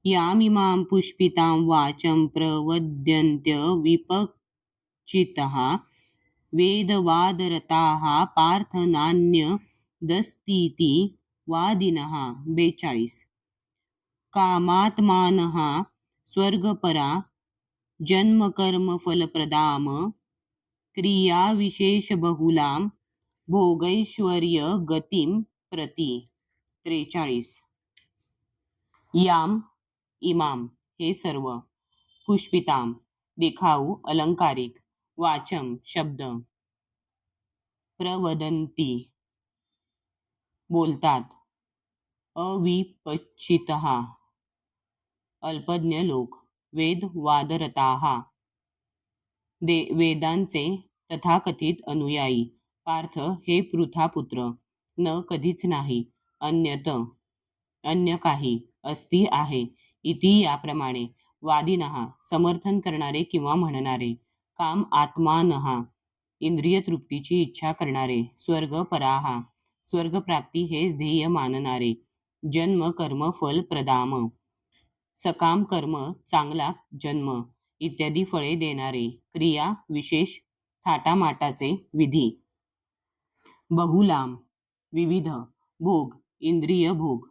यामिमां पुष्पितां वाचं प्रवदन्त्य विपच्चितः वेदवादरताः पार्थ नान्यदस्तीति वादिनः. 42. कामात्मानः स्वर्गपरा जन्मकर्मफलप्रदां क्रियाविशेषबहुलां भोगैश्वर्यगतिं प्रति. 43. याम इमाम हे सर्व, पुष्पिताम देखाऊ अलंकारिक, वाचम शब्द, प्रवदंती बोलतात, अविपच्चितः अल्पज्ञ लोक, वेद वादरताः वेदांचे तथाकथित अनुयायी, पार्थ हे पृथापुत्र, न कधीच नाही, अन्य काही, अस्ति आहे, इति याप्रमाणे, वादिनः समर्थन करणारे किंवा म्हणणारे, काम आत्मानः इंद्रिय तृप्तीची इच्छा करणारे, स्वर्ग पराः स्वर्गप्राप्ती हेच ध्येय मानणारे, जन्म कर्म फल प्रदाम सकाम कर्म चांगला जन्म इत्यादी फळे देणारे, क्रिया विशेष थाटामाटाचे विधी, बहुलाम विविध, भोग इंद्रिय भोग,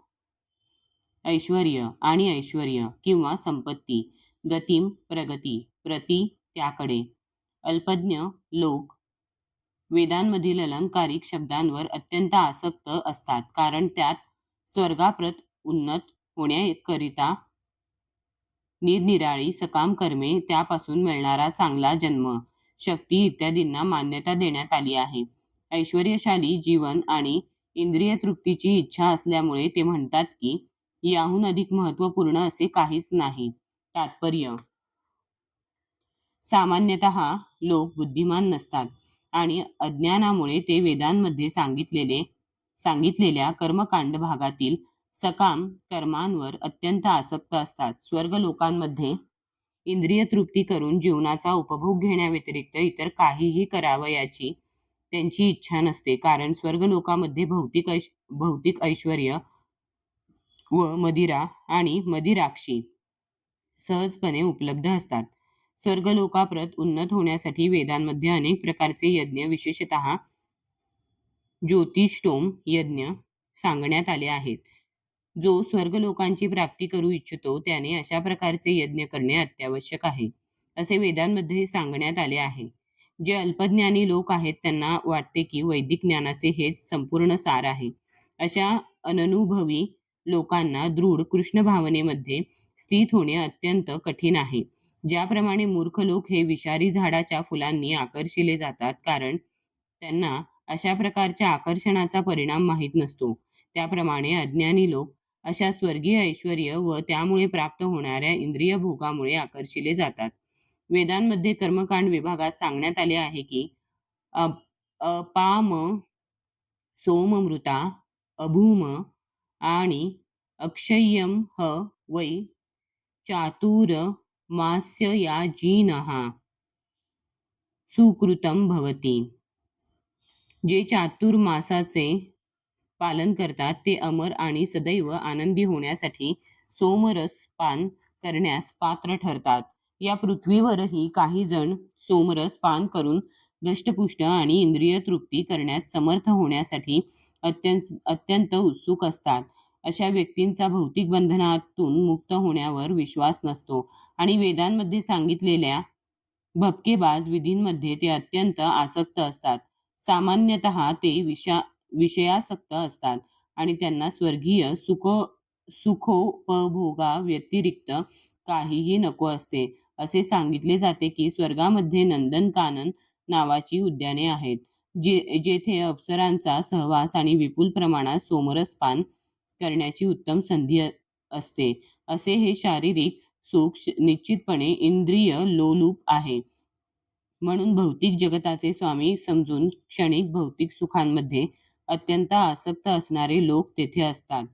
ऐश्वर्य आणि ऐश्वर्य किंवा संपत्ती, गतिम प्रगती, प्रति त्याकडे, अल्पज्ञ लोक वेदांमधील अलंकारिक शब्दांवर अत्यंत आसक्त असतात, कारण त्यात स्वर्गाप्रत उन्नत होण्याकरिता निरनिराळी सकाम कर्मे, त्यापासून मिळणारा चांगला जन्म, शक्ती इत्यादींना मान्यता देण्यात आली आहे. ऐश्वर्यशाली जीवन आणि इंद्रिय तृप्तीची इच्छा असल्यामुळे ते म्हणतात की याहून अधिक महत्त्वपूर्ण असे काहीच नाही. तात्पर्य: सामान्यतः लोक बुद्धिमान नसतात आणि अज्ञानामुळे ते वेदांमध्ये सांगितलेल्या कर्मकांड भागातील सकाम कर्मांवर अत्यंत आसक्त असतात. स्वर्ग लोकांमध्ये इंद्रिय तृप्ती करून जीवनाचा उपभोग घेण्याव्यतिरिक्त इतर काहीही करावयाची त्यांची इच्छा नसते, कारण स्वर्ग लोकांमध्ये भौतिक ऐश्वर्य व मदिरा आणि मदिराक्षी सहजपणे उपलब्ध असतात. स्वर्गलोकाप्रत उन्नत होण्यासाठी वेदांमध्ये अनेक प्रकारचे यज्ञ, विशेषतः ज्योतिष्टोम यज्ञ सांगण्यात आले आहेत. जो स्वर्गलोकांची प्राप्ती करू इच्छितो त्याने अशा प्रकारचे यज्ञ करणे अत्यावश्यक आहे, असे वेदांमध्ये सांगण्यात आले आहे. जे अल्पज्ञानी लोक आहेत त्यांना वाटते की वैदिक ज्ञानाचे हेच संपूर्ण सार आहे. अशा अननुभवी लोकांना दृढ कृष्ण भावनेमध्ये स्थित होणे अत्यंत कठीण आहे. ज्याप्रमाणे मूर्ख लोक हे विषारी झाडाच्या फुलांनी आकर्षिले जातात, कारण त्यांना अशा प्रकारच्या आकर्षणाचा परिणाम माहीत नसतो, त्याप्रमाणे अज्ञानी लोक अशा स्वर्गीय ऐश्वर्य व त्यामुळे प्राप्त होणाऱ्या इंद्रिय भोगामुळे आकर्षिले जातात. वेदांमध्ये कर्मकांड विभागात सांगण्यात आले आहे की अपाम, सोममृता, अभूम आणि अक्षय्यम वै चातुर्मास्ययाजिनः सुकृतं भवति. जे चातुर्मासाचे पालन करतात ते अमर आणि सदैव आनंदी होण्यासाठी सोमरस पान करण्यास पात्र ठरतात. या पृथ्वीवरही काही जण सोमरस पान करून दष्टपुष्ट आणि इंद्रिय तृप्ती करण्यात समर्थ होण्यासाठी अत्यंत उत्सुक असतात. अशा व्यक्तींचा भौतिक बंधनातून मुक्त होण्यावर विश्वास नसतो आणि वेदांमध्ये सांगितलेल्या भपकेबाज विधींमध्ये ते अत्यंत आसक्त असतात. सामान्यतः ते विषयासक्त असतात आणि त्यांना स्वर्गीय सुखोपभोगा व्यतिरिक्त काहीही नको असते. असे सांगितले जाते की स्वर्गामध्ये नंदनकानन नावाची उद्याने आहेत, जेथे अप्सरांचा सहवास आणि विपुल प्रमाणात सोमरस पान करण्याची उत्तम संधी असते. असे हे शारीरिक सुख निश्चितपणे इंद्रिय लोलूप आहे. म्हणून भौतिक जगताचे स्वामी समजून क्षणिक भौतिक सुखांमध्ये अत्यंत आसक्त असणारे लोक तेथे असतात.